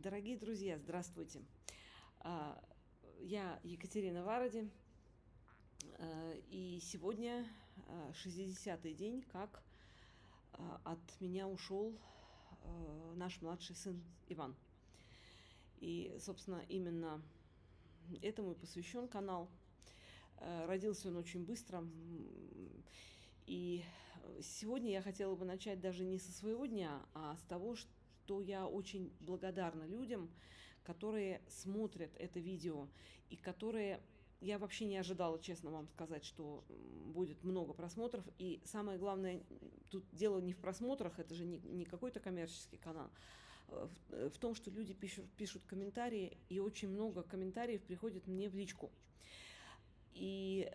Дорогие друзья, здравствуйте. А, Я Екатерина Варади, и сегодня 60-й день, как от меня ушел наш младший сын Иван. И, собственно, именно этому и посвящен канал. Родился он очень быстро. И сегодня я хотела бы начать даже не со своего дня, а с того, что я очень благодарна людям, которые смотрят это видео и которые... Я вообще не ожидала, честно вам сказать, что будет много просмотров. И самое главное, тут дело не в просмотрах, это же не какой-то коммерческий канал, в том, что люди пишут комментарии, и очень много комментариев приходит мне в личку. И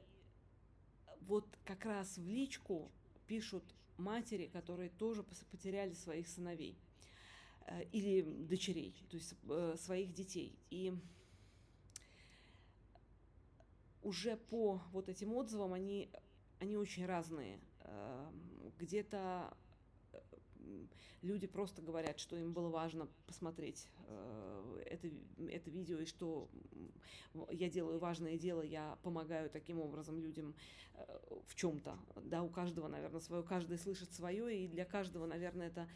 вот как раз в личку пишут матери, которые тоже потеряли своих сыновей или дочерей, то есть своих детей. И уже по вот этим отзывам они очень разные. Где-то люди просто говорят, что им было важно посмотреть это видео, и что я делаю важное дело, я помогаю таким образом людям в чем-то. Да, у каждого, наверное, свое, каждый слышит свое, и для каждого, наверное, это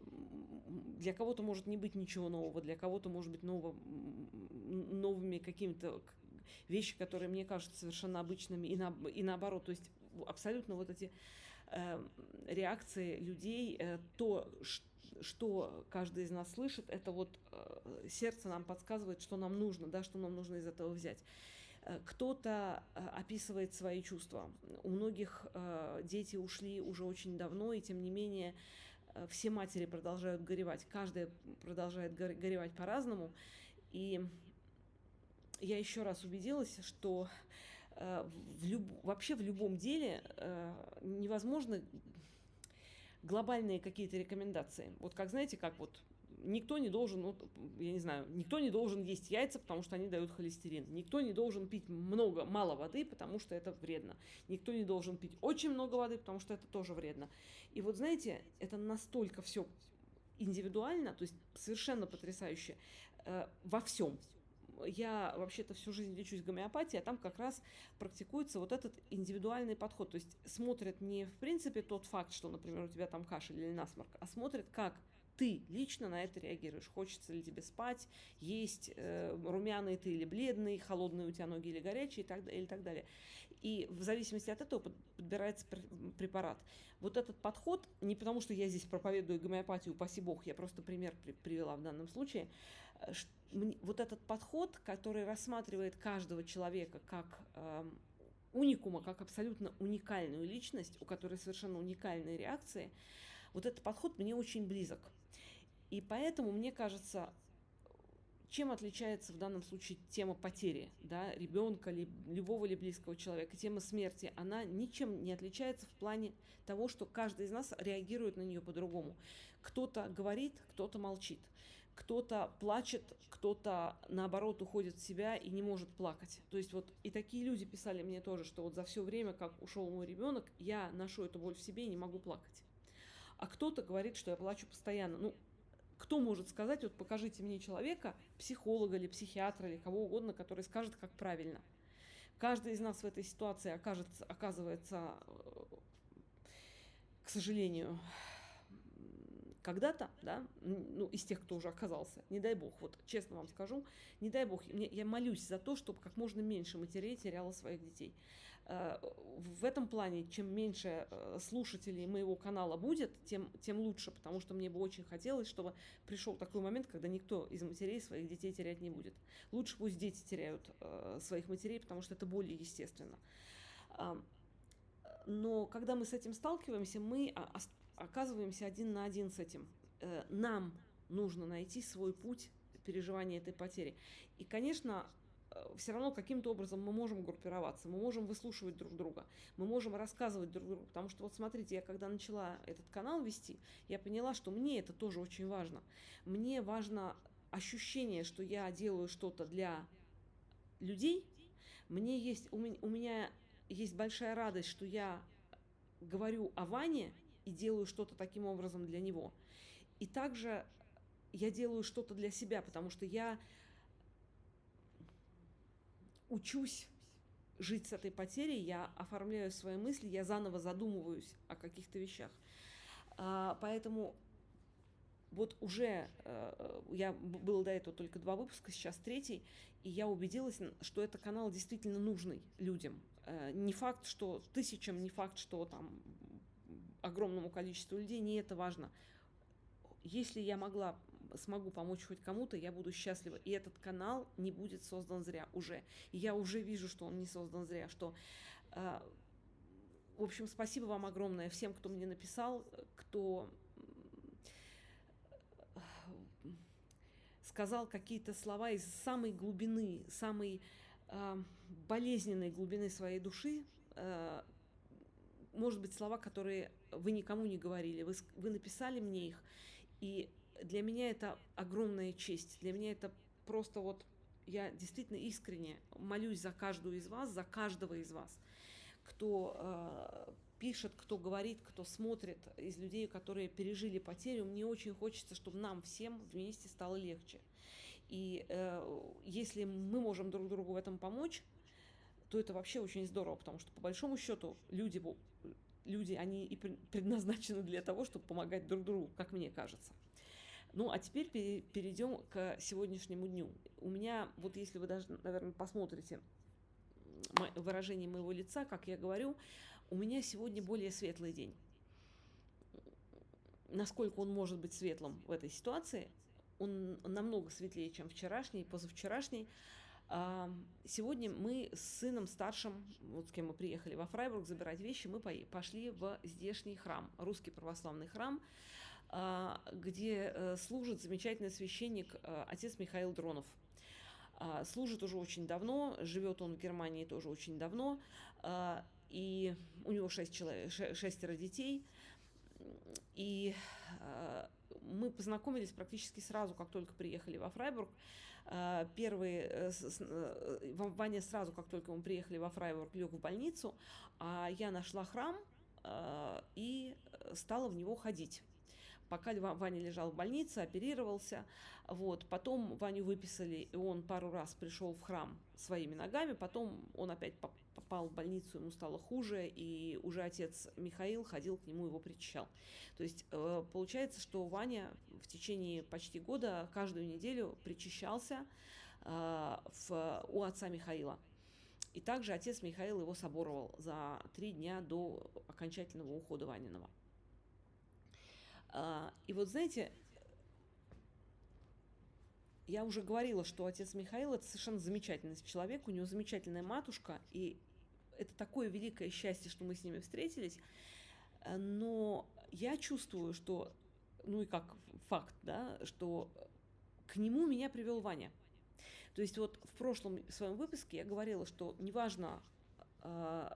для кого-то может не быть ничего нового, для кого-то может быть новыми какими-то вещи, которые мне кажутся совершенно обычными, и наоборот, то есть абсолютно вот эти реакции людей, то, что каждый из нас слышит, это вот сердце нам подсказывает, что нам нужно, да, что нам нужно из этого взять. Кто-то описывает свои чувства. У многих дети ушли уже очень давно, и тем не менее все матери продолжают горевать, каждая продолжает горевать по-разному. И я еще раз убедилась, что вообще в любом деле невозможно глобальные какие-то рекомендации. Вот как, знаете, как вот никто не должен, вот, я не знаю, никто не должен есть яйца, потому что они дают холестерин. Никто не должен пить мало воды, потому что это вредно. Никто не должен пить очень много воды, потому что это тоже вредно. И вот, знаете, это настолько все индивидуально, то есть совершенно потрясающе во всем. Я вообще-то всю жизнь лечусь гомеопатией, а там как раз практикуется вот этот индивидуальный подход. То есть смотрят не в принципе тот факт, что, например, у тебя там кашель или насморк, а смотрят, как ты лично на это реагируешь. Хочется ли тебе спать, есть, румяный ты или бледный, холодные у тебя ноги или горячие, и так далее. И в зависимости от этого подбирается препарат. Вот этот подход, не потому что я здесь проповедую гомеопатию, упаси бог, я просто пример привела в данном случае, вот этот подход, который рассматривает каждого человека как уникума, как абсолютно уникальную личность, у которой совершенно уникальные реакции, вот этот подход мне очень близок. И поэтому, мне кажется, чем отличается в данном случае тема потери, да, ребенка, любого ли близкого человека, тема смерти, она ничем не отличается в плане того, что каждый из нас реагирует на нее по-другому. Кто-то говорит, кто-то молчит, кто-то плачет, кто-то, наоборот, уходит в себя и не может плакать. То есть вот и такие люди писали мне тоже, что вот за все время, как ушел мой ребенок, я ношу эту боль в себе и не могу плакать. А кто-то говорит, что я плачу постоянно. Ну, кто может сказать, вот покажите мне человека, психолога или психиатра или кого угодно, который скажет, как правильно. Каждый из нас в этой ситуации оказывается, к сожалению, когда-то, да, ну, из тех, кто уже оказался, не дай бог, вот честно вам скажу, не дай бог, я молюсь за то, чтобы как можно меньше матерей теряло своих детей. В этом плане, чем меньше слушателей моего канала будет, тем лучше, потому что мне бы очень хотелось, чтобы пришел такой момент, когда никто из матерей своих детей терять не будет. Лучше пусть дети теряют своих матерей, потому что это более естественно. Но когда мы с этим сталкиваемся, мы оказываемся один на один с этим. Нам нужно найти свой путь переживания этой потери. И, конечно, все равно каким-то образом мы можем группироваться, мы можем выслушивать друг друга, мы можем рассказывать друг другу. Потому что, вот смотрите, я когда начала этот канал вести, я поняла, что мне это тоже очень важно. Мне важно ощущение, что я делаю что-то для людей. У меня есть большая радость, что я говорю о Ване и делаю что-то таким образом для него. И также я делаю что-то для себя, потому что я учусь жить с этой потерей, я оформляю свои мысли, я заново задумываюсь о каких-то вещах. Поэтому вот уже я было до этого только 2 выпуска, сейчас 3, и я убедилась, что это канал действительно нужный людям. Не факт, что тысячам, не факт, что там огромному количеству людей, не это важно. Если я смогу помочь хоть кому-то, я буду счастлива. И этот канал не будет создан зря уже. И я уже вижу, что он не создан зря, что в общем, спасибо вам огромное всем, кто мне написал, кто сказал какие-то слова из самой глубины, самой болезненной глубины своей души. Может быть, слова, которые вы никому не говорили. Вы написали мне их, и для меня это огромная честь. Для меня это просто вот... Я действительно искренне молюсь за каждую из вас, за каждого из вас, кто пишет, кто говорит, кто смотрит, из людей, которые пережили потерю. Мне очень хочется, чтобы нам всем вместе стало легче. И если мы можем друг другу в этом помочь, то это вообще очень здорово, потому что по большому счету люди, они и предназначены для того, чтобы помогать друг другу, как мне кажется. Ну, а теперь перейдем к сегодняшнему дню. У меня, вот если вы даже, наверное, посмотрите выражение моего лица, как я говорю, у меня сегодня более светлый день. Насколько он может быть светлым в этой ситуации, он намного светлее, чем вчерашний, позавчерашний. Сегодня мы с сыном старшим, вот с кем мы приехали во Фрайбург забирать вещи, мы пошли в здешний храм, русский православный храм, где служит замечательный священник отец Михаил Дронов. Служит уже очень давно, живет он в Германии тоже очень давно, и у него 6 детей. И мы познакомились практически сразу, как только приехали во Фрайбург. Ваня сразу, как только мы приехали во Фрайбург, лег в больницу, а я нашла храм и стала в него ходить. Пока Ваня лежал в больнице, оперировался. Вот. Потом Ваню выписали, и он пару раз пришел в храм своими ногами. Потом он опять попал в больницу, ему стало хуже, и уже отец Михаил ходил к нему, его причащал. То есть получается, что Ваня в течение почти года каждую неделю причащался у отца Михаила. И также отец Михаил его соборовал за 3 дня до окончательного ухода Ваниного. И вот знаете, я уже говорила, что отец Михаил – это совершенно замечательный человек, у него замечательная матушка, и это такое великое счастье, что мы с ними встретились, но я чувствую, что, ну и как факт, да, что к нему меня привел Ваня. То есть вот в прошлом своем выпуске я говорила, что неважно,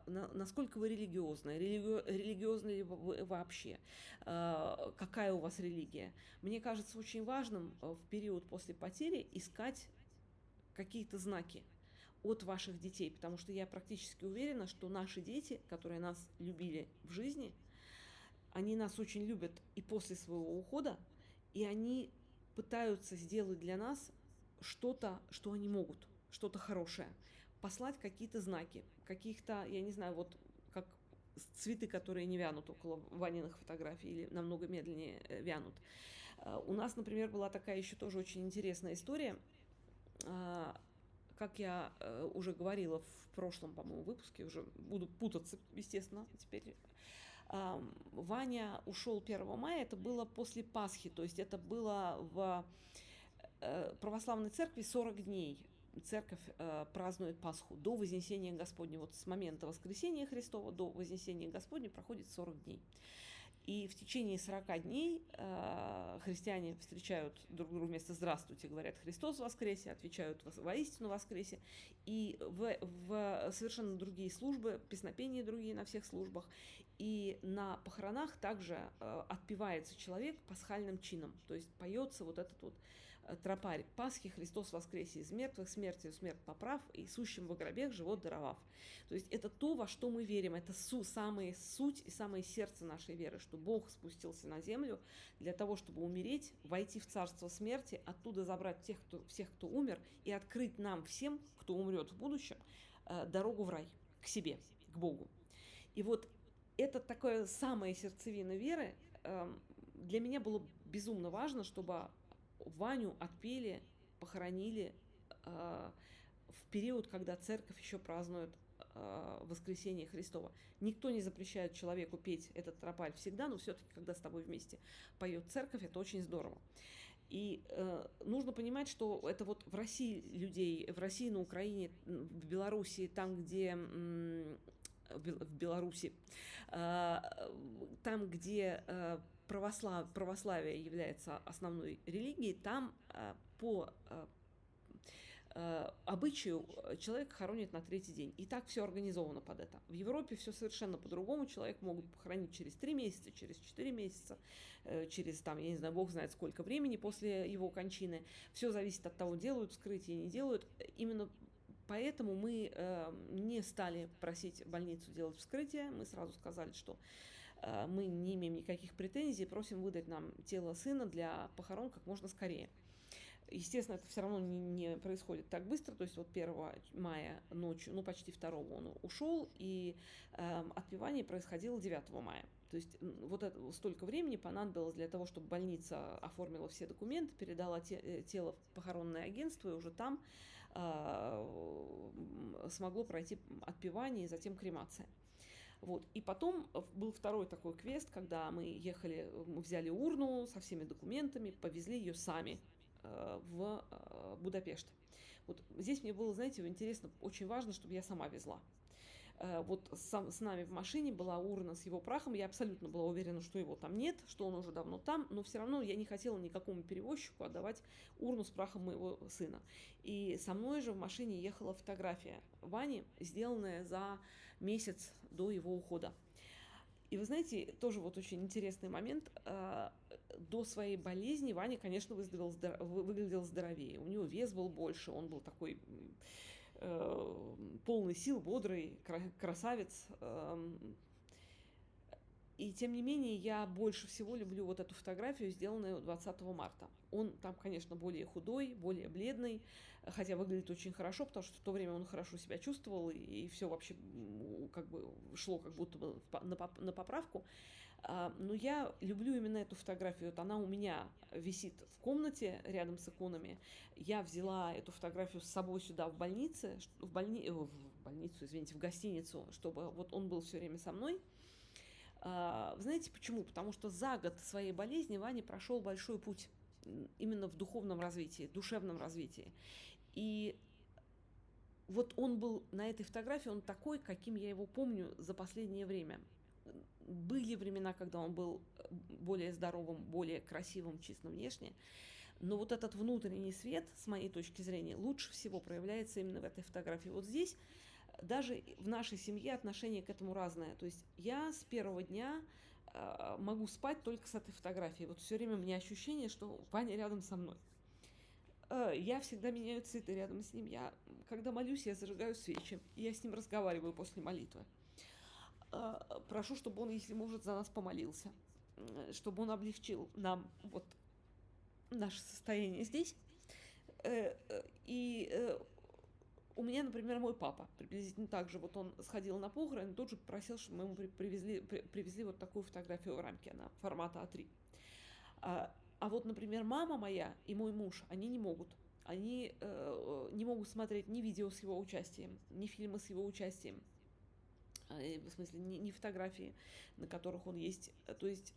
насколько вы религиозны, религиозны ли вы вообще, какая у вас религия. Мне кажется очень важным в период после потери искать какие-то знаки от ваших детей, потому что я практически уверена, что наши дети, которые нас любили в жизни, они нас очень любят и после своего ухода, и они пытаются сделать для нас что-то, что они могут, что-то хорошее, послать какие-то знаки, каких-то, я не знаю, вот как цветы, которые не вянут около Ваниных фотографий или намного медленнее вянут. У нас, например, была такая еще тоже очень интересная история. Как я уже говорила в прошлом, по-моему, выпуске, уже буду путаться, естественно, теперь. Ваня ушел 1 мая, это было после Пасхи, то есть это было в православной церкви 40 дней. Церковь празднует Пасху до Вознесения Господня. Вот с момента воскресения Христова до Вознесения Господня проходит 40 дней. И в течение 40 дней христиане встречают друг друга вместо «Здравствуйте», говорят «Христос воскресе», отвечают «Воистину воскресе». И в совершенно другие службы, песнопения другие на всех службах. И на похоронах также отпевается человек пасхальным чином. То есть поется вот этот вот тропарь Пасхи, Христос воскресе из мертвых, смертью смерть поправ, и сущим во гробех живот даровав. То есть это то, во что мы верим, это самая суть и самое сердце нашей веры, что Бог спустился на землю для того, чтобы умереть, войти в царство смерти, оттуда забрать всех, кто умер, и открыть нам всем, кто умрет в будущем, дорогу в рай, к себе, к Богу. И вот это такое самая сердцевина веры. Для меня было безумно важно, чтобы Ваню отпели, похоронили в период, когда церковь еще празднует воскресение Христова. Никто не запрещает человеку петь этот тропарь всегда, но все-таки, когда с тобой вместе поет церковь, это очень здорово. И нужно понимать, что это вот в России людей, в России, на Украине, в Белоруссии, там, где в Беларуси, там, где православие является основной религией, там по обычаю человека хоронят на третий день. И так все организовано под это. В Европе все совершенно по-другому. Человек могут похоронить через 3 месяца, через 4 месяца, через, там, я не знаю, бог знает сколько времени после его кончины. Все зависит от того, делают вскрытие, не делают. Именно поэтому мы не стали просить больницу делать вскрытие. Мы сразу сказали, что мы не имеем никаких претензий, просим выдать нам тело сына для похорон как можно скорее. Естественно, это все равно не происходит так быстро, то есть вот 1 мая ночью, ну почти 2 он ушел, и отпевание происходило 9 мая. То есть вот это, столько времени понадобилось для того, чтобы больница оформила все документы, передала тело в похоронное агентство, и уже там смогло пройти отпевание и затем кремация. Вот. И потом был второй такой квест, когда мы ехали, мы взяли урну со всеми документами, повезли ее сами в Будапешт. Вот здесь мне было, знаете, интересно, очень важно, чтобы я сама везла. Вот с нами в машине была урна с его прахом, я абсолютно была уверена, что его там нет, что он уже давно там, но все равно я не хотела никакому перевозчику отдавать урну с прахом моего сына. И со мной же в машине ехала фотография Вани, сделанная за месяц до его ухода. И вы знаете, тоже вот очень интересный момент. До своей болезни Ваня, конечно, выглядел здоровее. У него вес был больше, он был такой полный сил, бодрый, красавец. И тем не менее, я больше всего люблю вот эту фотографию, сделанную 20 марта. Он там, конечно, более худой, более бледный, хотя выглядит очень хорошо, потому что в то время он хорошо себя чувствовал, и все вообще как бы шло как будто бы на поправку. Но я люблю именно эту фотографию. Вот она у меня висит в комнате рядом с иконами. Я взяла эту фотографию с собой сюда в гостиницу, чтобы вот он был все время со мной. Вы знаете почему? Потому что за год своей болезни Ваня прошел большой путь именно в духовном развитии, душевном развитии. И вот он был на этой фотографии, он такой, каким я его помню за последнее время. Были времена, когда он был более здоровым, более красивым, чисто внешне. Но вот этот внутренний свет, с моей точки зрения, лучше всего проявляется именно в этой фотографии. Вот здесь даже в нашей семье отношение к этому разное. То есть я с первого дня могу спать только с этой фотографией. Вот все время у меня ощущение, что Ваня рядом со мной. Я всегда меняю цветы рядом с ним. Когда молюсь, я зажигаю свечи. И я с ним разговариваю после молитвы. Прошу, чтобы он, если может, за нас помолился. Чтобы он облегчил нам вот наше состояние здесь. У меня, например, мой папа приблизительно так же, вот он сходил на похороны, тут же просил, чтобы мы ему привезли вот такую фотографию в рамке, она формата А3. А вот, например, мама моя и мой муж, они не могут. Они не могут смотреть ни видео с его участием, ни фильмы с его участием. В смысле, ни фотографии, на которых он есть. То есть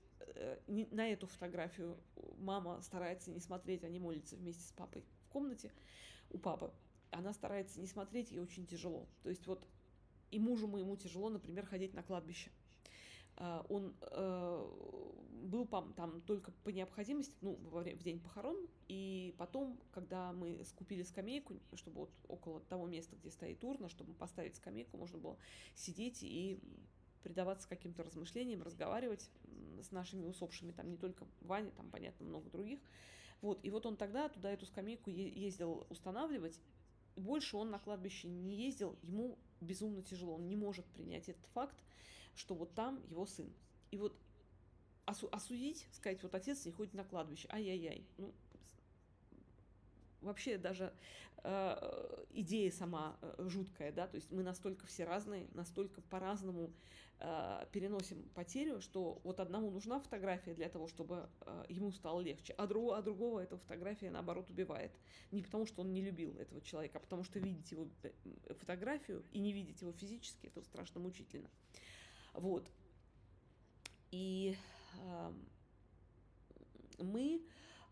на эту фотографию мама старается не смотреть, они молятся вместе с папой в комнате у папы. Она старается не смотреть, ей очень тяжело. То есть вот и мужу моему тяжело, например, ходить на кладбище. Он был там только по необходимости, в день похорон, и потом, когда мы скупили скамейку, чтобы вот около того места, где стоит урна, чтобы поставить скамейку, можно было сидеть и предаваться каким-то размышлениям, разговаривать с нашими усопшими, там не только Ваня, там, понятно, много других. Вот, и вот он тогда туда эту скамейку ездил устанавливать, и больше он на кладбище не ездил, ему безумно тяжело, он не может принять этот факт, что вот там его сын. И вот осудить, сказать, вот отец не ходит на кладбище, ай-яй-яй, ну, вообще даже идея сама жуткая, да, то есть мы настолько все разные, настолько по-разному переносим потерю, что вот одному нужна фотография для того, чтобы ему стало легче, а другого эта фотография, наоборот, убивает. Не потому, что он не любил этого человека, а потому что видеть его фотографию и не видеть его физически, это страшно мучительно. Вот. И мы,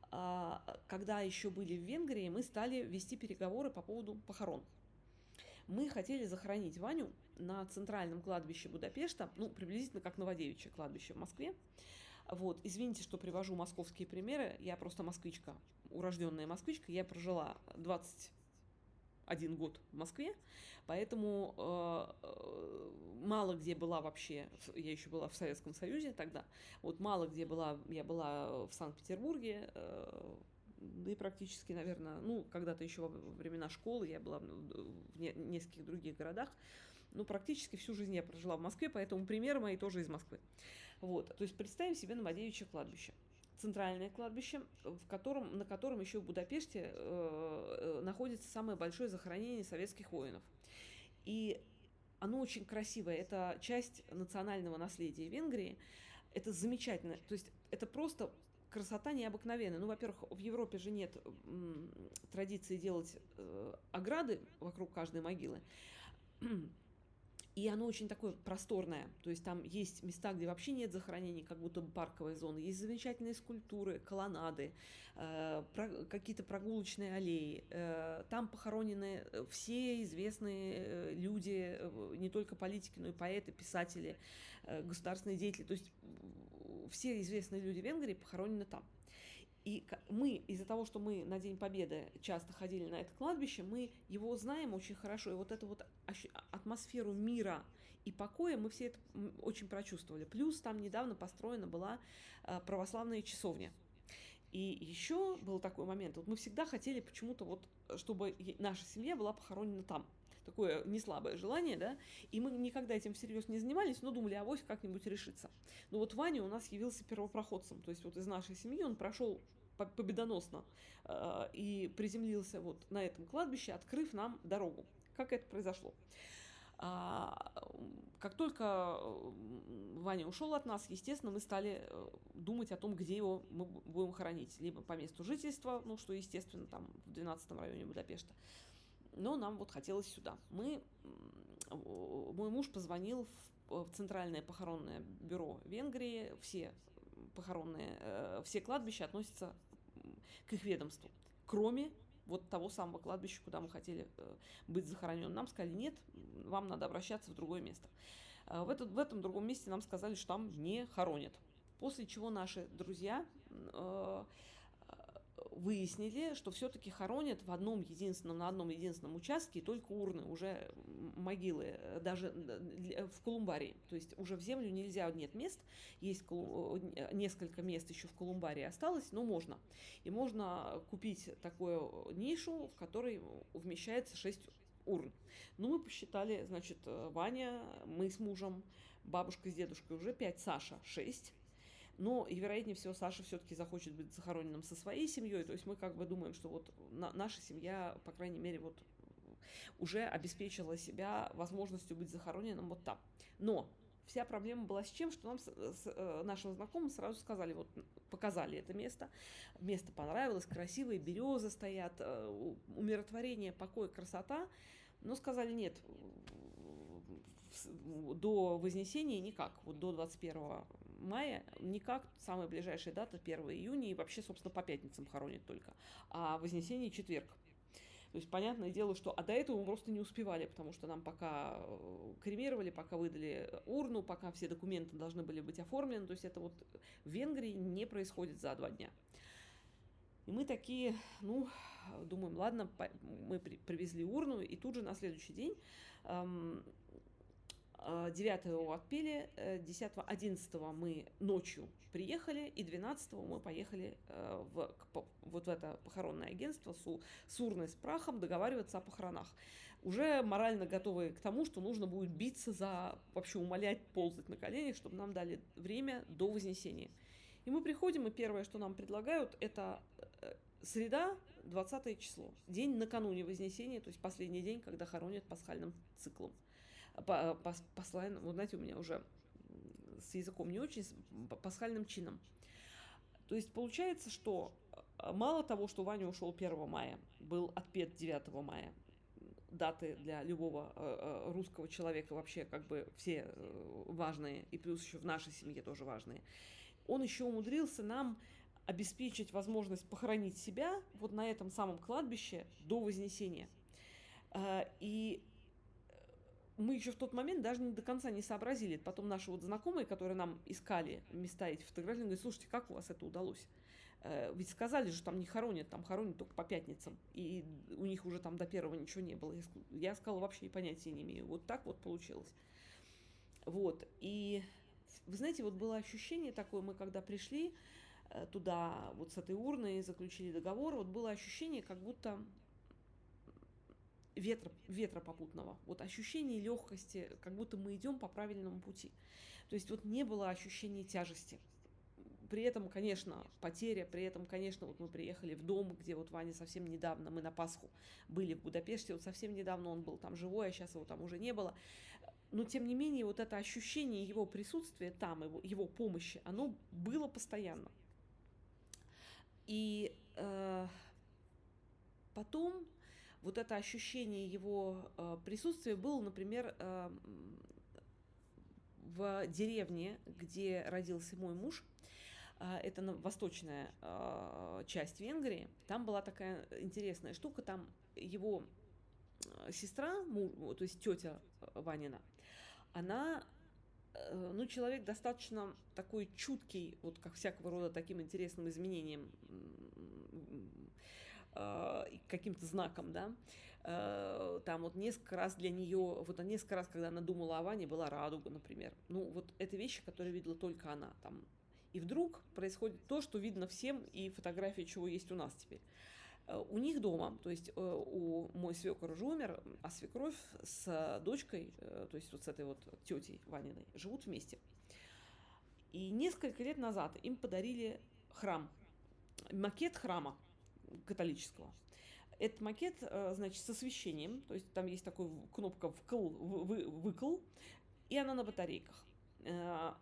когда еще были в Венгрии, мы стали вести переговоры по поводу похорон. Мы хотели захоронить Ваню на центральном кладбище Будапешта, ну, приблизительно как Новодевичье кладбище в Москве. Вот, извините, что привожу московские примеры, я просто москвичка, урожденная москвичка, я прожила 21 год в Москве, поэтому мало где была вообще, я еще была в Советском Союзе тогда, вот мало где была, я была в Санкт-Петербурге, да и практически, наверное, ну, когда-то еще во времена школы я была в нескольких других городах, ну, практически всю жизнь я прожила в Москве, поэтому примеры мои тоже из Москвы. Вот, то есть представим себе Новодевичье кладбище. Центральное кладбище, на котором еще в Будапеште находится самое большое захоронение советских воинов. И оно очень красивое, это часть национального наследия Венгрии, это замечательно, то есть это просто красота необыкновенная. Ну, во-первых, в Европе же нет традиции делать ограды вокруг каждой могилы. И оно очень такое просторное, то есть там есть места, где вообще нет захоронений, как будто бы парковая зона, есть замечательные скульптуры, колоннады, какие-то прогулочные аллеи, там похоронены все известные люди, не только политики, но и поэты, писатели, государственные деятели, то есть все известные люди Венгрии похоронены там. И мы, из-за того, что мы на День Победы часто ходили на это кладбище, мы его знаем очень хорошо. И вот эту вот атмосферу мира и покоя мы все это очень прочувствовали. Плюс там недавно построена была православная часовня. И еще был такой момент. Вот мы всегда хотели почему-то вот, чтобы наша семья была похоронена там. Такое неслабое желание, да, и мы никогда этим всерьез не занимались, но думали, авось как-нибудь решится. Но вот Ваня у нас явился первопроходцем, то есть вот из нашей семьи он прошел победоносно и приземлился вот на этом кладбище, открыв нам дорогу. Как это произошло? Как только Ваня ушел от нас, естественно, мы стали думать о том, где его мы будем хоронить. Либо по месту жительства, ну, что, естественно, там в 12-м районе Будапешта. Но нам вот хотелось сюда. Мой муж позвонил в Центральное похоронное бюро Венгрии. Все кладбища относятся к их ведомству, кроме вот того самого кладбища, куда мы хотели быть захоронены. Нам сказали, нет, вам надо обращаться в другое место. В этом другом месте нам сказали, что там не хоронят. После чего наши друзья выяснили, что все-таки хоронят на одном единственном участке только урны, уже могилы, даже в колумбарии. То есть уже в землю нельзя, нет мест, есть несколько мест еще в колумбарии осталось, но можно. И можно купить такую нишу, в которой вмещается 6 урн. Ну, мы посчитали, значит, Ваня, мы с мужем, бабушка с дедушкой уже 5, Саша 6. Но, и вероятнее всего, Саша все-таки захочет быть захороненным со своей семьей. То есть мы как бы думаем, что вот наша семья, по крайней мере, вот уже обеспечила себя возможностью быть захороненным вот там. Но вся проблема была с чем, что нам с нашим знакомым сразу сказали, вот показали это место. Место понравилось, красивые березы стоят, умиротворение, покой, красота. Но сказали, нет, до Вознесения никак, вот до 21 мая никак, самая ближайшая дата 1 июня, и вообще, собственно, по пятницам хоронят только, а Вознесение четверг. То есть, понятное дело, что до этого мы просто не успевали, потому что нам пока кремировали, пока выдали урну, пока все документы должны были быть оформлены, то есть это вот в Венгрии не происходит за 2 дня. И мы такие, ну, думаем, ладно, мы привезли урну, и тут же на следующий день 9 его отпели, 10, 11 мы ночью приехали, и 12 мы поехали вот в это похоронное агентство с урной с прахом договариваться о похоронах. Уже морально готовые к тому, что нужно будет биться вообще умолять, ползать на коленях, чтобы нам дали время до Вознесения. И мы приходим, и первое, что нам предлагают, это среда, 20 число, день накануне Вознесения, то есть последний день, когда хоронят пасхальным циклом. Вот знаете, у меня уже с языком не очень, с пасхальным чином. То есть получается, что мало того, что Ваня ушел 1 мая, был отпет 9 мая, даты для любого русского человека вообще как бы все важные, и плюс еще в нашей семье тоже важные, он еще умудрился нам обеспечить возможность похоронить себя вот на этом самом кладбище до Вознесения. И мы еще в тот момент даже не до конца не сообразили. Потом наши вот знакомые, которые нам искали места эти фотографии, говорят: слушайте, как у вас это удалось? Ведь сказали же, там не хоронят, там хоронят только по пятницам. И у них уже там до 1 ничего не было. Я сказала, вообще понятия не имею. Вот так вот получилось. Вот. И вы знаете, вот было ощущение такое, мы когда пришли туда, вот с этой урной, заключили договор, вот было ощущение, как будто ветра попутного, вот ощущение легкости, как будто мы идем по правильному пути. То есть вот не было ощущения тяжести. При этом, конечно, потеря, при этом, конечно, вот мы приехали в дом, где вот Ваня совсем недавно, мы на Пасху были в Будапеште, вот совсем недавно он был там живой, а сейчас его там уже не было. Но, тем не менее, вот это ощущение его присутствия там, его помощи, оно было постоянно. И потом вот это ощущение его присутствия было, например, в деревне, где родился мой муж. Это восточная часть Венгрии. Там была такая интересная штука. Там его сестра, то есть тетя Ванина, она, ну, человек достаточно такой чуткий, вот как всякого рода таким интересным изменениям, каким-то знаком, да. Там вот несколько раз для нее, вот несколько раз, когда она думала о Ване, была радуга, например. Ну, вот это вещи, которые видела только она. Там. И вдруг происходит то, что видно всем, и фотографии чего есть у нас теперь. У них дома, то есть мой свекор уже умер, а свекровь с дочкой, то есть вот с этой вот тетей Ваниной, живут вместе. И несколько лет назад им подарили храм, макет храма католического. Этот макет, значит, с освещением, то есть там есть такая кнопка выкл, и она на батарейках.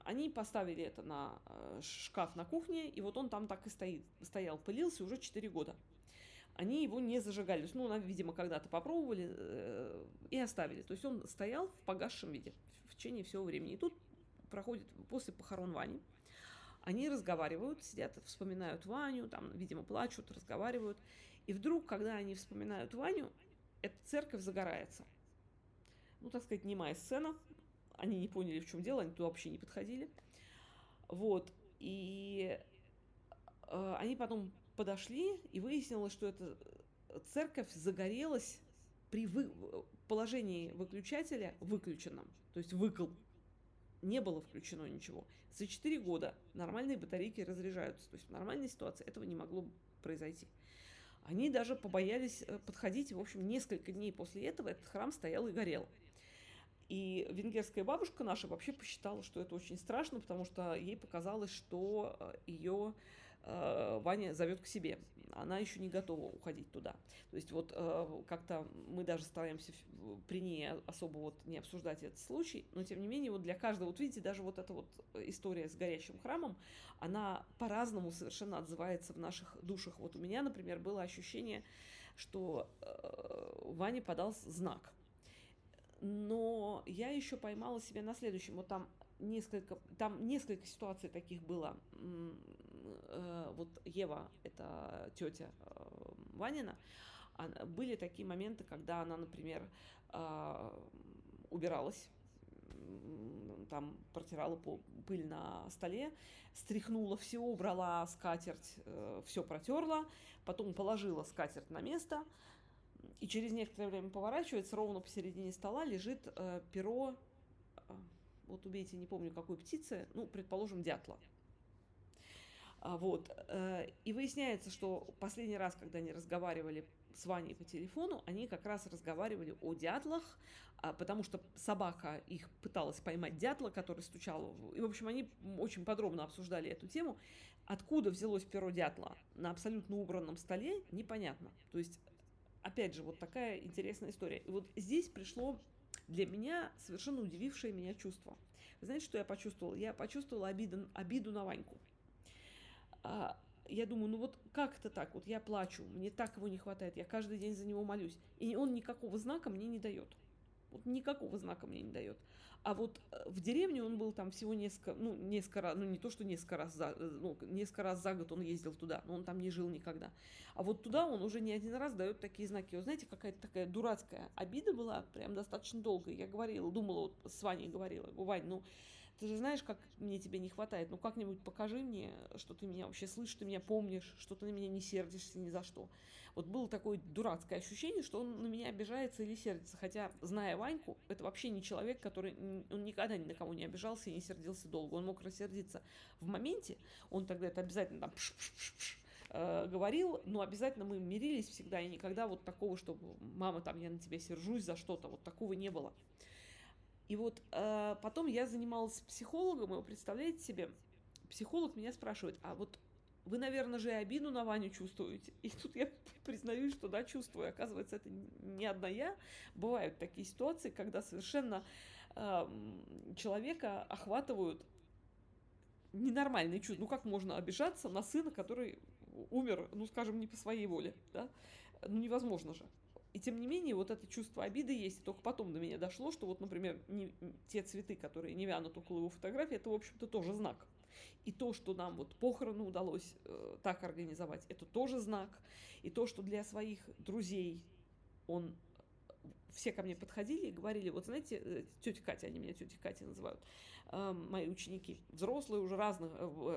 Они поставили это на шкаф на кухне, и вот он там так и стоял, пылился уже 4 года. Они его не зажигали. Ну, видимо, когда-то попробовали и оставили. То есть он стоял в погасшем виде в течение всего времени. И тут проходит после похорон Вани. Они разговаривают, сидят, вспоминают Ваню, там, видимо, плачут, разговаривают. И вдруг, когда они вспоминают Ваню, эта церковь загорается. Ну, так сказать, немая сцена. Они не поняли, в чем дело, они туда вообще не подходили. Вот. И они потом подошли, и выяснилось, что эта церковь загорелась при положении выключателя выключенном. То есть выкл. Не было включено ничего. За 4 года нормальные батарейки разряжаются. То есть в нормальной ситуации этого не могло произойти. Они даже побоялись подходить. В общем, несколько дней после этого этот храм стоял и горел. И венгерская бабушка наша вообще посчитала, что это очень страшно, потому что ей показалось, что ее Ваня зовет к себе. Она еще не готова уходить туда. То есть вот как-то мы даже стараемся при ней особо вот не обсуждать этот случай, но тем не менее вот для каждого, вот видите, даже вот эта вот история с горящим храмом, она по-разному совершенно отзывается в наших душах. Вот у меня, например, было ощущение, что Ваня подал знак. Но я еще поймала себя на следующем. Вот там несколько ситуаций таких было. Вот Ева, это тетя Ванина, были такие моменты, когда она, например, убиралась, там протирала пыль на столе, стряхнула все, убрала скатерть, все протерла, потом положила скатерть на место, и через некоторое время поворачивается, ровно посередине стола лежит перо вот убейте, не помню какой птицы, ну, предположим, дятла. Вот. И выясняется, что последний раз, когда они разговаривали с Ваней по телефону, они как раз разговаривали о дятлах, потому что собака их пыталась поймать дятла, который стучал. И, в общем, они очень подробно обсуждали эту тему. Откуда взялось перо дятла на абсолютно убранном столе, непонятно. То есть, опять же, вот такая интересная история. И вот здесь пришло для меня совершенно удивившее меня чувство. Вы знаете, что я почувствовала? Я почувствовала обиду на Ваньку. Я думаю, ну вот как это так? Вот я плачу, мне так его не хватает, я каждый день за него молюсь. И он никакого знака мне не дает. Вот никакого знака мне не дает. А вот в деревне он был там всего несколько раз, ну не то, что несколько раз за год он ездил туда, но он там не жил никогда. А вот туда он уже не один раз дает такие знаки. Вы знаете, какая-то такая дурацкая обида была, прям достаточно долго. Я говорила, думала, вот с Ваней говорила, Вань, ну ты же знаешь, как мне тебя не хватает. Ну как-нибудь покажи мне, что ты меня вообще слышишь, ты меня помнишь, что ты на меня не сердишься ни за что. Вот было такое дурацкое ощущение, что он на меня обижается или сердится. Хотя, зная Ваньку, это вообще не человек, который... Он никогда ни на кого не обижался и не сердился долго. Он мог рассердиться в моменте. Он тогда это обязательно там говорил, но обязательно мы мирились всегда. И никогда вот такого, чтобы мама, там, я на тебя сержусь за что-то, вот такого не было. И вот потом я занималась с психологом, и вы представляете себе, психолог меня спрашивает, а вот вы, наверное, же и обиду на Ваню чувствуете. И тут я признаюсь, что да, чувствую. Оказывается, это не одна я. Бывают такие ситуации, когда совершенно человека охватывают ненормальные чувства. Ну как можно обижаться на сына, который умер, ну скажем, не по своей воле, да? Ну невозможно же. И тем не менее, вот это чувство обиды есть. И только потом до меня дошло, что вот, например, те цветы, которые не вянут около его фотографии, это, в общем-то, тоже знак. И то, что нам вот похороны удалось так организовать, это тоже знак. И то, что для своих друзей он... Все ко мне подходили и говорили, вот знаете, тетя Катя, они меня тетя Катя называют, мои ученики, взрослые уже разных,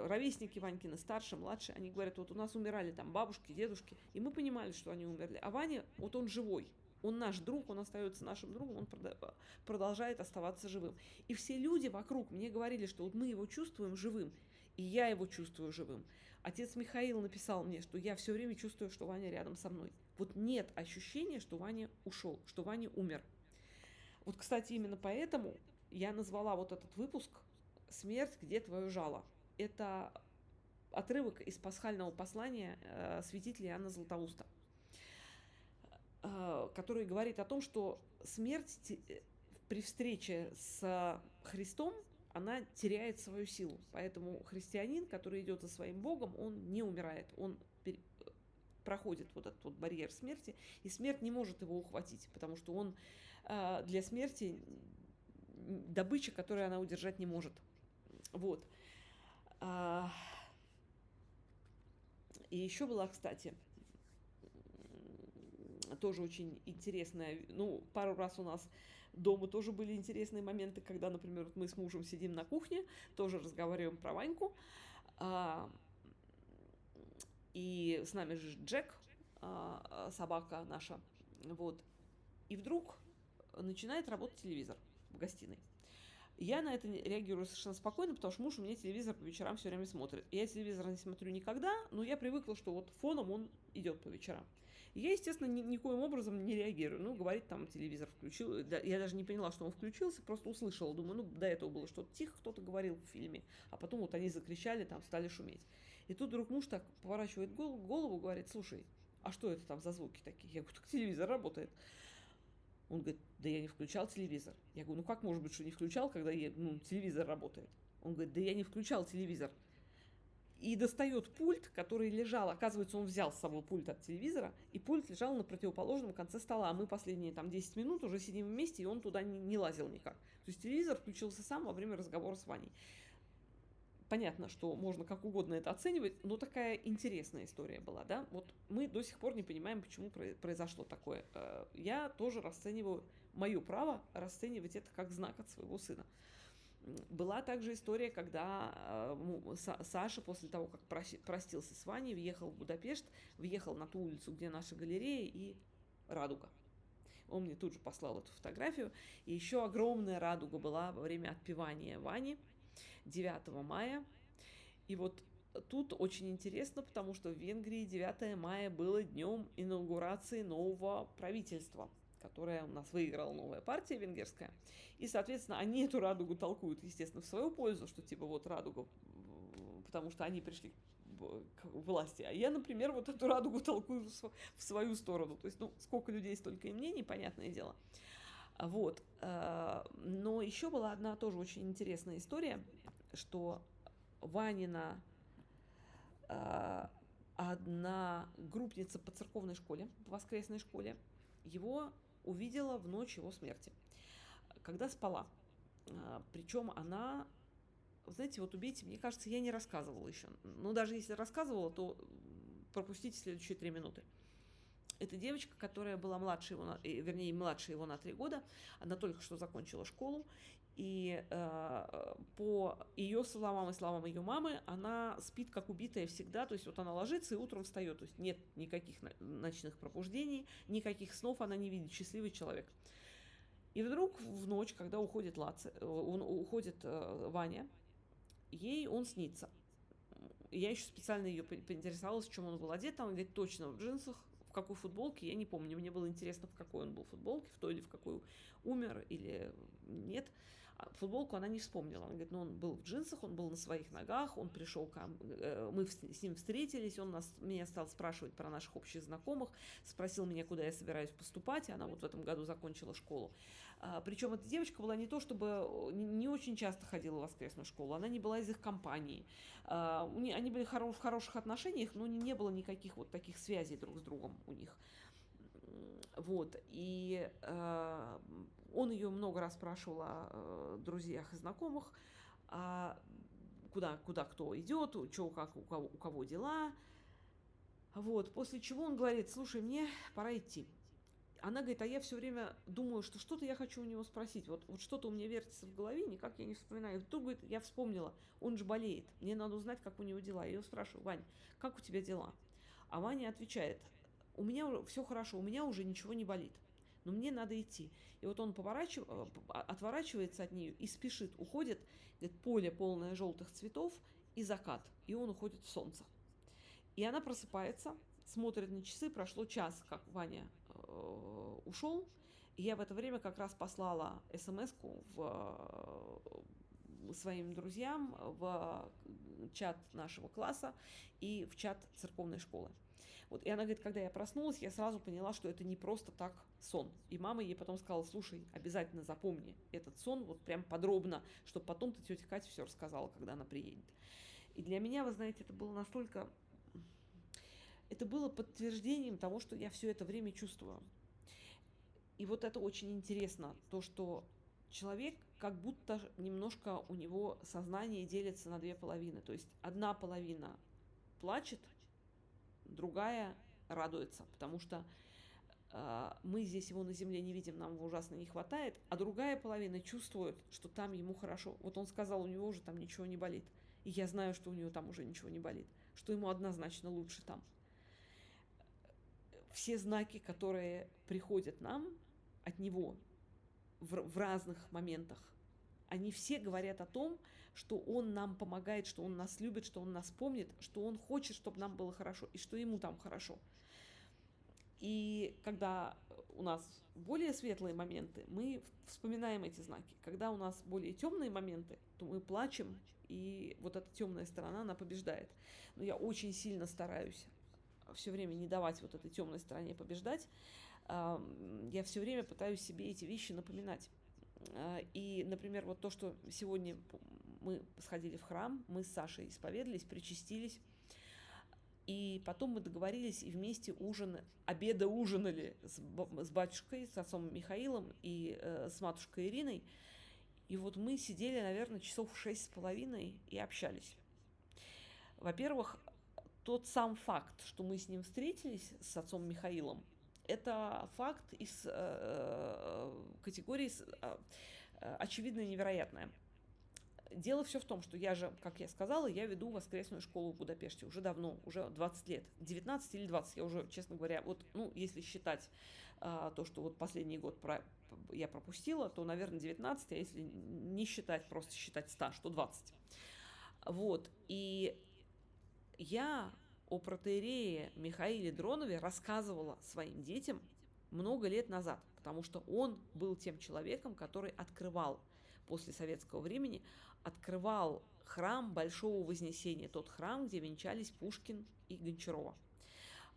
ровесники Ванькины, старшие, младшие, они говорят, вот у нас умирали там бабушки, дедушки, и мы понимали, что они умерли. А Ваня, вот он живой, он наш друг, он остается нашим другом, он продолжает оставаться живым. И все люди вокруг мне говорили, что вот мы его чувствуем живым, и я его чувствую живым. Отец Михаил написал мне, что я все время чувствую, что Ваня рядом со мной. Вот нет ощущения, что Ваня ушел, что Ваня умер. Вот, кстати, именно поэтому я назвала вот этот выпуск «Смерть, где твое жало?». Это отрывок из пасхального послания святителя Иоанна Златоуста, который говорит о том, что смерть при встрече с Христом, она теряет свою силу. Поэтому христианин, который идет за своим Богом, он не умирает, он проходит вот этот вот барьер смерти, и смерть не может его ухватить, потому что он для смерти добыча, которую она удержать не может. Вот. И еще была, кстати, тоже очень интересная, ну, пару раз у нас дома тоже были интересные моменты, когда, например, вот мы с мужем сидим на кухне, тоже разговариваем про Ваньку, и с нами же Джек, собака наша, вот, и вдруг начинает работать телевизор в гостиной. Я на это реагирую совершенно спокойно, потому что муж у меня телевизор по вечерам все время смотрит. Я телевизор не смотрю никогда, но я привыкла, что вот фоном он идет по вечерам. И я, естественно, никоим образом не реагирую. Ну, говорит, там телевизор включил. Я даже не поняла, что он включился, просто услышала. Думаю, ну, до этого было что-то тихо, кто-то говорил в фильме. А потом вот они закричали, там стали шуметь. И тут вдруг муж так поворачивает голову, говорит, слушай, а что это там за звуки такие? Я говорю, так телевизор работает. Он говорит, да я не включал телевизор. Я говорю, ну как может быть, что не включал, когда телевизор работает? Он говорит, да я не включал телевизор. И достает пульт, который лежал, оказывается, он взял с собой пульт от телевизора, и пульт лежал на противоположном конце стола, а мы последние там 10 минут уже сидим вместе, и он туда не лазил никак. То есть телевизор включился сам во время разговора с Ваней. Понятно, что можно как угодно это оценивать, но такая интересная история была, да. Вот мы до сих пор не понимаем, почему произошло такое. Я тоже расцениваю, мое право расценивать это как знак от своего сына. Была также история, когда Саша после того, как простился с Ваней, въехал в Будапешт, въехал на ту улицу, где наша галерея, и радуга. Он мне тут же послал эту фотографию. И еще огромная радуга была во время отпевания Вани 9 мая. И вот тут очень интересно, потому что в Венгрии 9 мая было днем инаугурации нового правительства, которое у нас выиграла новая партия венгерская. И, соответственно, они эту радугу толкуют, естественно, в свою пользу, что типа вот радуга, потому что они пришли к власти. А я, например, вот эту радугу толкую в свою сторону. То есть, ну, сколько людей, столько и мнений, понятное дело. Вот. Но еще была одна тоже очень интересная история, что Ванина одна группница по церковной школе, по воскресной школе, его увидела в ночь его смерти, когда спала. Причем она, знаете, вот убейте, мне кажется, я не рассказывала еще. Но даже если рассказывала, то пропустите следующие 3 минуты. Это девочка, которая была младше его, вернее, младше его на 3 года. Она только что закончила школу. И по ее словам и словам ее мамы, она спит как убитая всегда. То есть вот она ложится и утром встает. То есть нет никаких ночных пробуждений, никаких снов она не видит. Счастливый человек. И вдруг в ночь, когда уходит Ваня, ей он снится. Я еще специально ее поинтересовалась, в чем он был одет. Она говорит, точно в джинсах. В какой футболке, я не помню. Мне было интересно, в какой он был футболке, в той или в какой умер или нет. Футболку она не вспомнила. Она говорит, ну он был в джинсах, он был на своих ногах, он пришел мы с ним встретились, он меня стал спрашивать про наших общих знакомых, спросил меня, куда я собираюсь поступать, и она вот в этом году закончила школу. Причем эта девочка была не то, чтобы не очень часто ходила в воскресную школу, она не была из их компании. Они были в хороших отношениях, но не было никаких вот таких связей друг с другом у них. Вот, и он ее много раз спрашивал о друзьях и знакомых, куда кто идет, что, как, у кого дела. Вот, после чего он говорит, слушай, мне пора идти. Она говорит, а я все время думаю, что что-то я хочу у него спросить. Вот что-то у меня вертится в голове, никак я не вспоминаю. И вдруг, говорит, я вспомнила, он же болеет. Мне надо узнать, как у него дела. Я ее спрашиваю, Вань, как у тебя дела? А Ваня отвечает, у меня все хорошо, у меня уже ничего не болит. Но мне надо идти. И вот он отворачивается от нее и спешит, уходит. Говорит, поле полное желтых цветов и закат. И он уходит в солнце. И она просыпается, смотрит на часы, прошло час, как Ваня ушел. И я в это время как раз послала смс-ку своим друзьям в чат нашего класса и в чат церковной школы. Вот, и она говорит, когда я проснулась, я сразу поняла, что это не просто так сон. И мама ей потом сказала, слушай, обязательно запомни этот сон вот прям подробно, чтобы потом ты тете Кате все рассказала, когда она приедет. И для меня, вы знаете, это было настолько... Это было подтверждением того, что я все это время чувствую. И вот это очень интересно, то, что человек как будто немножко у него сознание делится на 2 половины. То есть одна половина плачет, другая радуется, потому что мы здесь его на земле не видим, нам его ужасно не хватает, а другая половина чувствует, что там ему хорошо. Вот он сказал, у него уже там ничего не болит. И я знаю, что у него там уже ничего не болит, что ему однозначно лучше там. Все знаки, которые приходят нам от него в разных моментах, они все говорят о том, что он нам помогает, что он нас любит, что он нас помнит, что он хочет, чтобы нам было хорошо, и что ему там хорошо. И когда у нас более светлые моменты, мы вспоминаем эти знаки. Когда у нас более темные моменты, то мы плачем, и вот эта темная сторона, она побеждает. Но я очень сильно стараюсь все время не давать вот этой темной стороне побеждать. Я все время пытаюсь себе эти вещи напоминать. И, например, вот то, что сегодня мы сходили в храм, мы с Сашей исповедались, причастились, и потом мы договорились и вместе ужинали с батюшкой, с отцом Михаилом и с матушкой Ириной. И вот мы сидели, наверное, часов 6,5 и общались. Во-первых, тот сам факт, что мы с ним встретились, с отцом Михаилом, это факт из категории очевидно невероятное. дело все в том, что я же, как я сказала, я веду воскресную школу в Будапеште уже давно, уже 20 лет. 19 или 20, я уже, честно говоря, вот, ну, если считать то, что вот последний год я пропустила, то, наверное, 19, а если не считать, просто считать 100, что 20. Вот, и я о протоиерее Михаиле Дронове рассказывала своим детям много лет назад, потому что он был тем человеком, который открывал после советского времени, открывал храм Большого Вознесения, тот храм, где венчались Пушкин и Гончарова.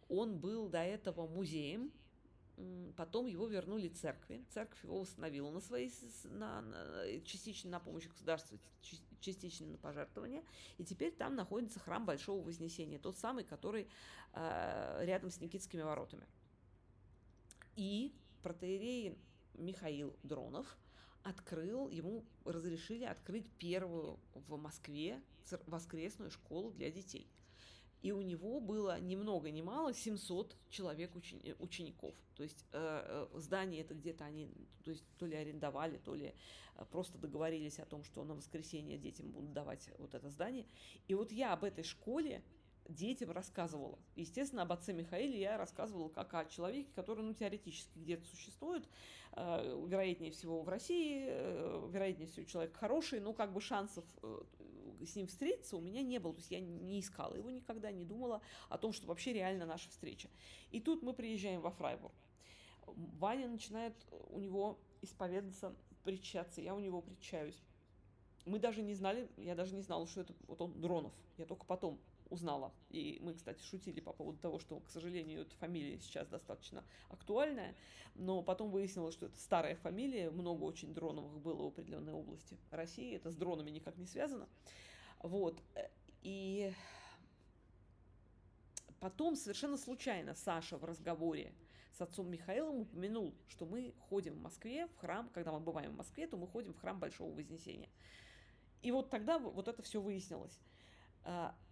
Он был до этого музеем, потом его вернули церкви, церковь его восстановила частично на помощь государству, частично на пожертвования, и теперь там находится храм Большого Вознесения, тот самый, который рядом с Никитскими воротами. И протоиерей Михаил Дронов ему разрешили открыть первую в Москве воскресную школу для детей. И у него было ни много ни мало 700 человек учеников. То есть здание это где-то они то ли арендовали, то ли просто договорились о том, что на воскресенье детям будут давать вот это здание. И вот я об этой школе детям рассказывала. Естественно, об отце Михаиле я рассказывала как о человеке, который, ну, теоретически где-то существует, вероятнее всего в России, вероятнее всего человек хороший, но как бы шансов с ним встретиться у меня не было. То есть я не искала его никогда, не думала о том, что вообще реально наша встреча. И тут мы приезжаем во Фрайбург. Ваня начинает у него исповедаться, причащаться, я у него причащаюсь. Мы даже не знали, я даже не знала, что это вот он Дронов. Я только потом узнала. И мы, кстати, шутили по поводу того, что, к сожалению, эта фамилия сейчас достаточно актуальная, но потом выяснилось, что это старая фамилия, много очень Дроновых было в определенной области России, это с дронами никак не связано. Вот. И потом совершенно случайно Саша в разговоре с отцом Михаилом упомянул, что мы ходим в Москве в храм, когда мы бываем в Москве, то мы ходим в храм Большого Вознесения. И вот тогда вот это все выяснилось.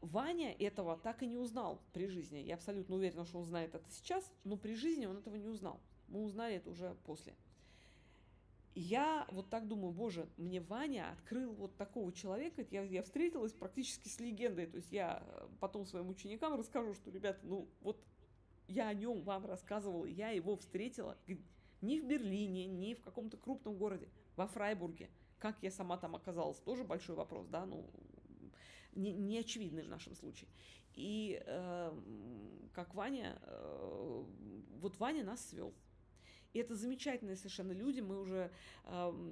Ваня этого так и не узнал при жизни. Я абсолютно уверена, что он знает это сейчас, но при жизни он этого не узнал. Мы узнали это уже после. И я вот так думаю, боже, мне Ваня открыл вот такого человека, я встретилась практически с легендой. То есть я потом своим ученикам расскажу, что, ребята, ну вот я о нем вам рассказывала, я его встретила не в Берлине, не в каком-то крупном городе, во Фрайбурге. Как я сама там оказалась, тоже большой вопрос, да, ну, не очевидный в нашем случае. И как Ваня, вот Ваня нас свел. И это замечательные совершенно люди. Мы уже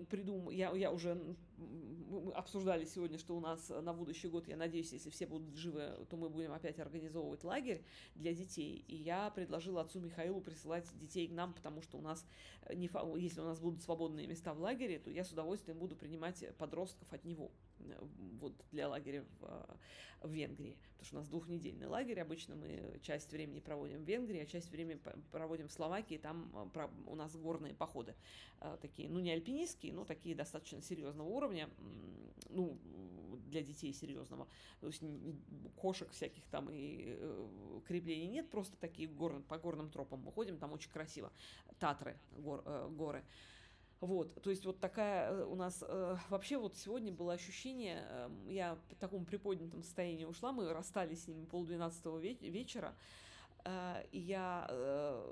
придумали, я уже мы обсуждали сегодня, что у нас на будущий год, я надеюсь, если все будут живы, то мы будем опять организовывать лагерь для детей. И я предложила отцу Михаилу присылать детей к нам, потому что у нас, если у нас будут свободные места в лагере, то я с удовольствием буду принимать подростков от него. Вот для лагеря в Венгрии. Потому что у нас двухнедельный лагерь. Обычно мы часть времени проводим в Венгрии, а часть времени проводим в Словакии. Там у нас горные походы. Такие, ну, не альпинистские, но такие достаточно серьезного уровня. Ну, для детей серьезного. То есть кошек всяких там и креплений нет. Просто такие по горным тропам мы ходим. Там очень красиво. Татры, горы. Вот, то есть вот такая у нас вообще вот сегодня было ощущение, я в таком приподнятом состоянии ушла, мы расстались с ними 11:30 вечера, и я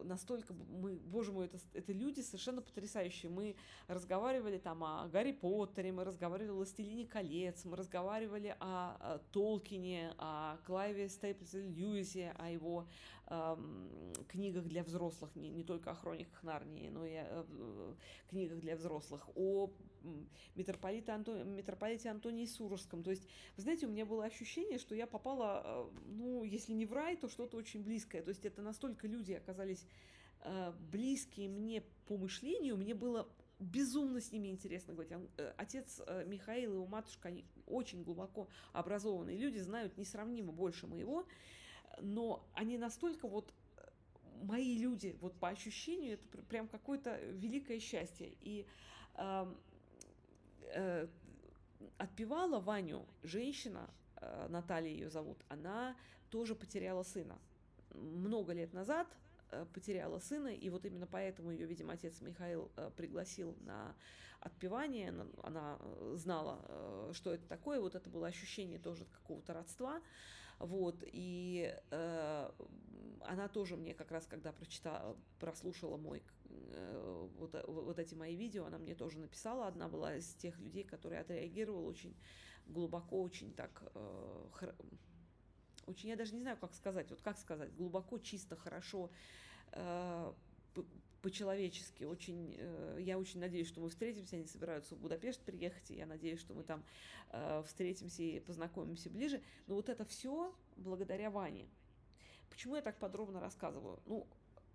настолько, боже мой, это люди совершенно потрясающие. Мы разговаривали там о Гарри Поттере, мы разговаривали о «Властелине колец», мы разговаривали о Толкине, о Клайве Стейплсе Льюисе, о его книгах для взрослых, не только о хрониках Нарнии, но и о книгах для взрослых, о митрополите Антонии Суровском. То есть, вы знаете, у меня было ощущение, что я попала, ну, если не в рай, то что-то очень близкое. То есть это настолько люди оказались близкие мне по мышлению, мне было безумно с ними интересно говорить. Отец Михаил и его матушка, они очень глубоко образованные люди, знают несравнимо больше моего, но они настолько вот мои люди, вот по ощущению, это прям какое-то великое счастье. И отпевала Ваню женщина, Наталья ее зовут, она тоже потеряла сына много лет назад, потеряла сына, и вот именно поэтому ее, видимо, отец Михаил пригласил на отпевание. Она знала, что это такое, вот это было ощущение тоже какого-то родства. Вот, и она тоже мне как раз, когда прослушала вот эти мои видео, она мне тоже написала, одна была из тех людей, которые отреагировала очень глубоко, очень так, очень, я даже не знаю, как сказать, глубоко, чисто, хорошо, по-человечески. Я очень надеюсь, что мы встретимся, они собираются в Будапешт приехать, и я надеюсь, что мы там встретимся и познакомимся ближе. Но вот это все благодаря Ване. Почему я так подробно рассказываю? Ну,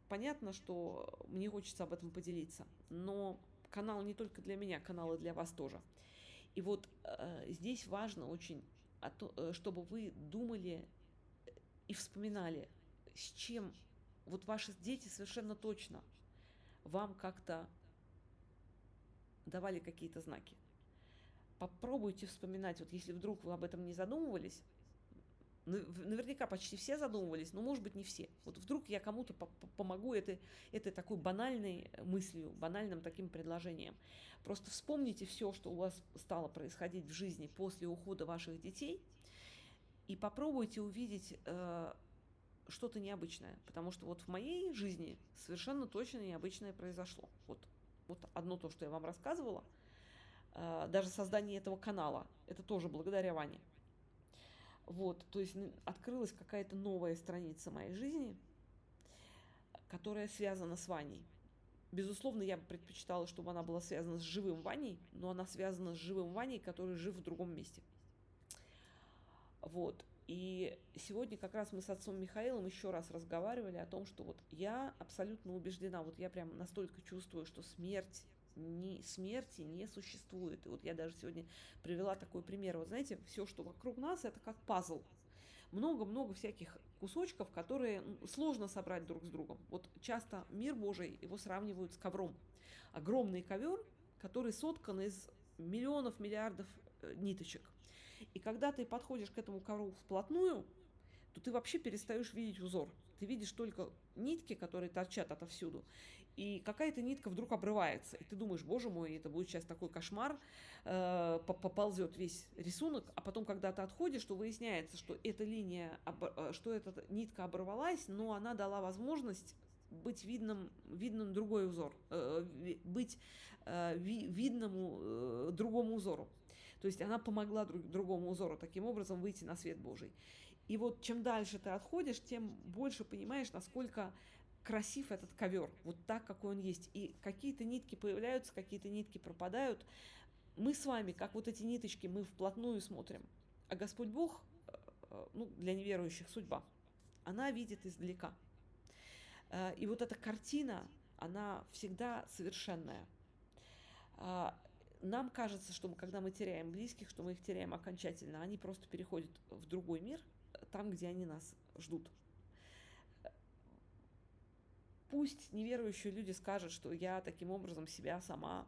понятно, что мне хочется об этом поделиться, но канал не только для меня, канал и для вас тоже. И вот здесь важно очень, чтобы вы думали и вспоминали, с чем вот ваши дети совершенно точно вам как-то давали какие-то знаки. Попробуйте вспоминать, вот если вдруг вы об этом не задумывались, наверняка почти все задумывались, но может быть не все. Вот вдруг я кому-то помогу этой такой банальной мыслью, банальным таким предложением. Просто вспомните все, что у вас стало происходить в жизни после ухода ваших детей, и попробуйте увидеть что-то необычное, потому что вот в моей жизни совершенно точно необычное произошло. Вот одно то, что я вам рассказывала, даже создание этого канала, это тоже благодаря Ване. Вот, то есть открылась какая-то новая страница моей жизни, которая связана с Ваней. Безусловно, я бы предпочитала, чтобы она была связана с живым Ваней, но она связана с живым Ваней, который жив в другом месте. Вот. И сегодня как раз мы с отцом Михаилом еще раз разговаривали о том, что вот я абсолютно убеждена, вот я прям настолько чувствую, что смерти не существует. И вот я даже сегодня привела такой пример. Вот знаете, все, что вокруг нас, это как пазл. Много-много всяких кусочков, которые сложно собрать друг с другом. Вот часто мир Божий, его сравнивают с ковром. Огромный ковер, который соткан из миллионов, миллиардов ниточек. И когда ты подходишь к этому ковру вплотную, то ты вообще перестаешь видеть узор. Ты видишь только нитки, которые торчат отовсюду, и какая-то нитка вдруг обрывается. И ты думаешь, боже мой, это будет сейчас такой кошмар, поползет весь рисунок, а потом, когда ты отходишь, то выясняется, что эта эта нитка оборвалась, но она дала возможность быть видным другой узор, быть видному другому узору. То есть она помогла другому узору таким образом выйти на свет Божий. И вот чем дальше ты отходишь, тем больше понимаешь, насколько красив этот ковер, вот так, какой он есть. И какие-то нитки появляются, какие-то нитки пропадают. Мы с вами, как вот эти ниточки, мы вплотную смотрим. А Господь Бог, для неверующих судьба, она видит издалека. И вот эта картина, она всегда совершенная. Нам кажется, что когда мы теряем близких, что мы их теряем окончательно, они просто переходят в другой мир, там, где они нас ждут. Пусть неверующие люди скажут, что я таким образом себя сама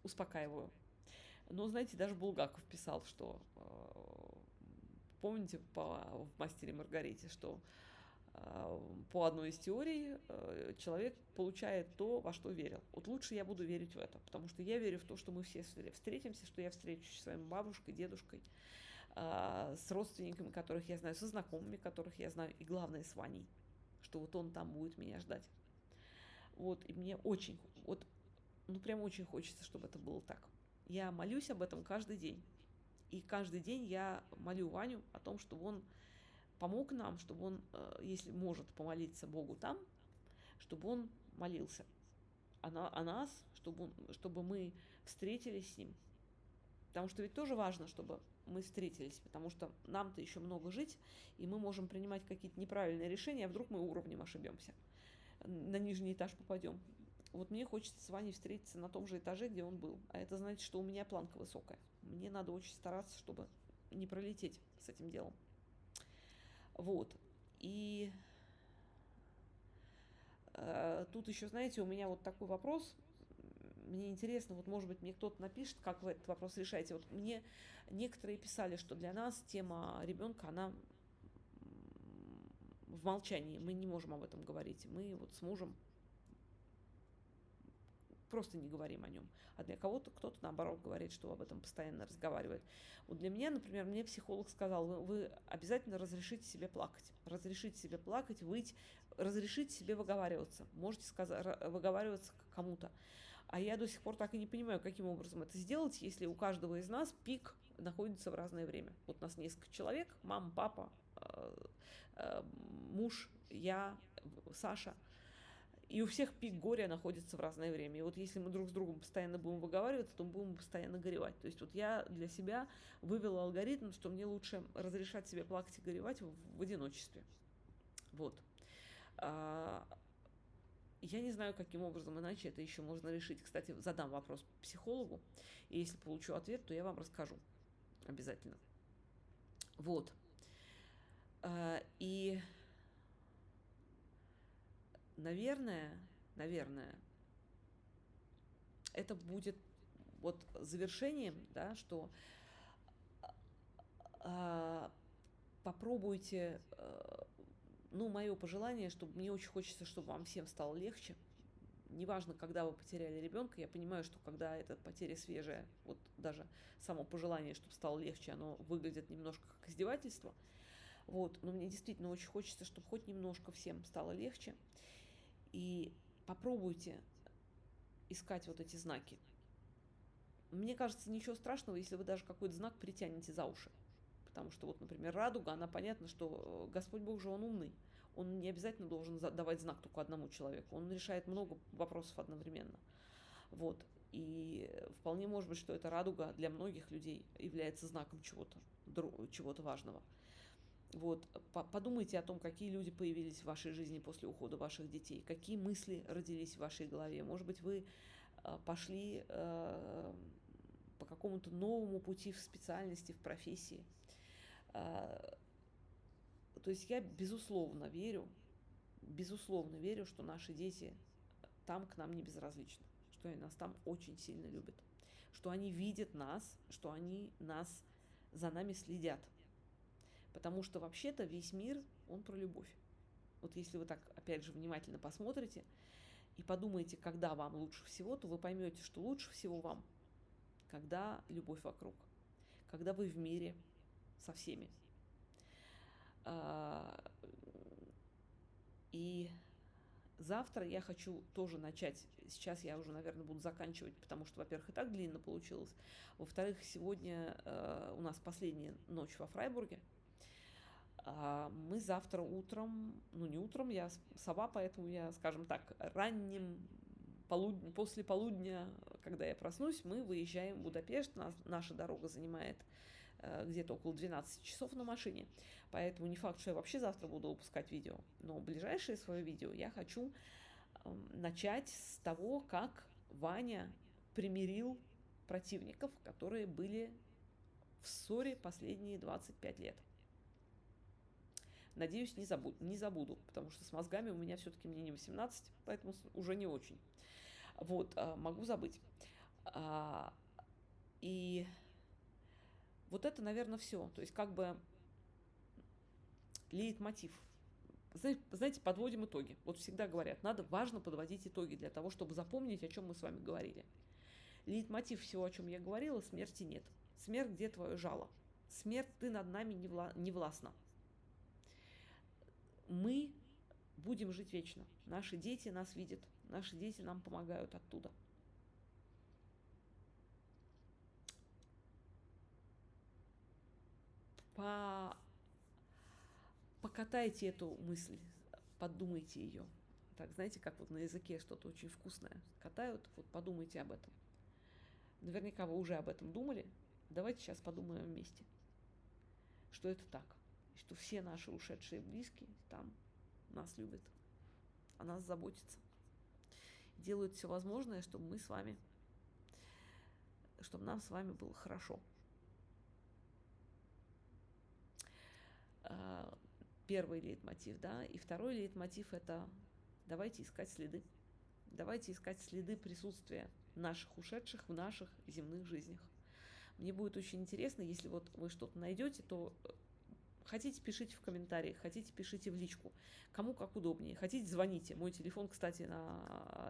успокаиваю. Но, знаете, даже Булгаков писал, что, помните, в «Мастере и Маргарите», что по одной из теорий человек получает то, во что верил. Вот лучше я буду верить в это, потому что я верю в то, что мы все встретимся, что я встречусь с своей бабушкой, дедушкой, с родственниками, которых я знаю, со знакомыми, которых я знаю, и главное, с Ваней, что вот он там будет меня ждать. Вот, и мне очень, прям очень хочется, чтобы это было так. Я молюсь об этом каждый день. И каждый день я молю Ваню о том, чтобы он помог нам, чтобы он, если может помолиться Богу там, чтобы он молился о нас, чтобы мы встретились с ним. Потому что ведь тоже важно, чтобы мы встретились, потому что нам-то еще много жить, и мы можем принимать какие-то неправильные решения, а вдруг мы уровнем ошибемся, на нижний этаж попадем. Вот мне хочется с Ваней встретиться на том же этаже, где он был. А это значит, что у меня планка высокая. Мне надо очень стараться, чтобы не пролететь с этим делом. Вот. И тут еще, знаете, у меня вот такой вопрос. Мне интересно, вот может быть мне кто-то напишет, как вы этот вопрос решаете. Вот мне некоторые писали, что для нас тема ребенка, она в молчании, мы не можем об этом говорить. Мы вот с мужем просто не говорим о нем. А для кого-то кто-то, наоборот, говорит, что об этом постоянно разговаривает. Вот для меня, например, мне психолог сказал, вы обязательно разрешите себе плакать. Разрешите себе плакать, выть, разрешите себе выговариваться. Можете выговариваться кому-то. А я до сих пор так и не понимаю, каким образом это сделать, если у каждого из нас пик находится в разное время. Вот у нас несколько человек, мама, папа, муж, я, Саша. И у всех пик горя находится в разное время. И вот если мы друг с другом постоянно будем выговариваться, то мы будем постоянно горевать. То есть вот я для себя вывела алгоритм, что мне лучше разрешать себе плакать и горевать в одиночестве. Вот. Я не знаю, каким образом иначе это еще можно решить. Кстати, задам вопрос психологу, и если получу ответ, то я вам расскажу обязательно. Вот. И, наверное, это будет вот завершением, да, что попробуйте, ну, мое пожелание, чтобы мне очень хочется, чтобы вам всем стало легче. Неважно, когда вы потеряли ребенка, я понимаю, что когда эта потеря свежая, вот даже само пожелание, чтобы стало легче, оно выглядит немножко как издевательство. Вот, но мне действительно очень хочется, чтобы хоть немножко всем стало легче. И попробуйте искать вот эти знаки. Мне кажется, ничего страшного, если вы даже какой-то знак притянете за уши. Потому что вот, например, радуга, она понятно, что Господь Бог же, Он умный. Он не обязательно должен давать знак только одному человеку. Он решает много вопросов одновременно. Вот. И вполне может быть, что эта радуга для многих людей является знаком чего-то важного. Вот. Подумайте о том, какие люди появились в вашей жизни после ухода ваших детей, какие мысли родились в вашей голове. Может быть, вы пошли по какому-то новому пути в специальности, в профессии. То есть я безусловно верю, что наши дети там к нам не безразличны, что они нас там очень сильно любят, что они видят нас, что они за нами следят. Потому что вообще-то весь мир, он про любовь. Вот если вы так, опять же, внимательно посмотрите и подумаете, когда вам лучше всего, то вы поймете, что лучше всего вам, когда любовь вокруг, когда вы в мире со всеми. И завтра я хочу тоже начать, сейчас я уже, наверное, буду заканчивать, потому что, во-первых, и так длинно получилось, во-вторых, сегодня у нас последняя ночь во Фрайбурге. Мы завтра утром, ну не утром, я сова, поэтому я, скажем так, после полудня, когда я проснусь, мы выезжаем в Будапешт, наша дорога занимает где-то около 12 часов на машине, поэтому не факт, что я вообще завтра буду выпускать видео, но ближайшее свое видео я хочу начать с того, как Ваня примирил противников, которые были в ссоре последние 25 лет. Надеюсь, не забуду, потому что с мозгами у меня все-таки мне не 18, поэтому уже не очень. Вот, могу забыть. И вот это, наверное, все. То есть как бы лейтмотив. Знаете, подводим итоги. Вот всегда говорят, важно подводить итоги для того, чтобы запомнить, о чем мы с вами говорили. Лейтмотив всего, о чем я говорила, смерти нет. Смерть, где твое жало? Смерть, ты над нами не властна. Мы будем жить вечно. Наши дети нас видят, наши дети нам помогают оттуда. Покатайте эту мысль, подумайте ее. Так, знаете, как вот на языке что-то очень вкусное катают, вот подумайте об этом. Наверняка вы уже об этом думали. Давайте сейчас подумаем вместе, что это так, что все наши ушедшие близкие там нас любят, о нас заботятся, делают все возможное, чтобы нам с вами было хорошо. Первый лейтмотив, да, и второй лейтмотив – это давайте искать следы. Давайте искать следы присутствия наших ушедших в наших земных жизнях. Мне будет очень интересно, если вот вы что-то найдете, то Хотите, пишите в комментариях, хотите, пишите в личку. Кому как удобнее. Хотите, звоните. Мой телефон, кстати,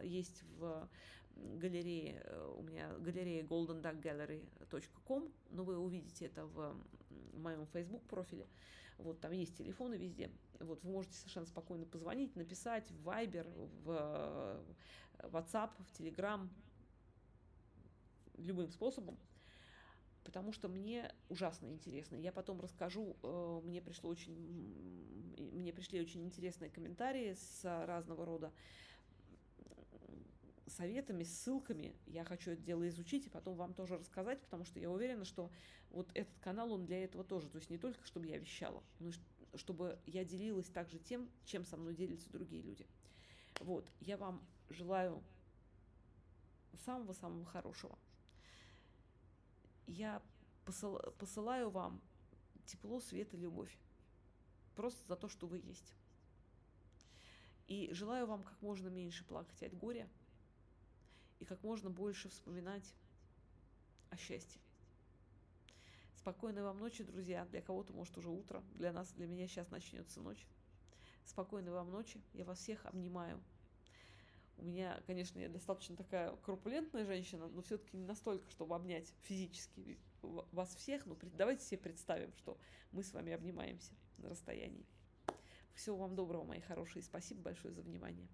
есть в галерее. У меня галерея goldenduckgallery.com. Но вы увидите это в моем Facebook профиле. Вот там есть телефоны везде. Вот вы можете совершенно спокойно позвонить, написать в Viber, в WhatsApp, в Telegram, любым способом. Потому что мне ужасно интересно. Я потом расскажу, мне пришли очень интересные комментарии с разного рода советами, ссылками. Я хочу это дело изучить и потом вам тоже рассказать, потому что я уверена, что вот этот канал, он для этого тоже. То есть не только, чтобы я вещала, но чтобы я делилась также тем, чем со мной делятся другие люди. Вот, я вам желаю самого-самого хорошего. Я посылаю вам тепло, свет и любовь. Просто за то, что вы есть. И желаю вам как можно меньше плакать от горя и как можно больше вспоминать о счастье. Спокойной вам ночи, друзья. Для кого-то, может, уже утро. Для меня сейчас начнется ночь. Спокойной вам ночи. Я вас всех обнимаю. У меня, конечно, я достаточно такая корпулентная женщина, но все-таки не настолько, чтобы обнять физически вас всех. Но давайте себе представим, что мы с вами обнимаемся на расстоянии. Всего вам доброго, мои хорошие. Спасибо большое за внимание.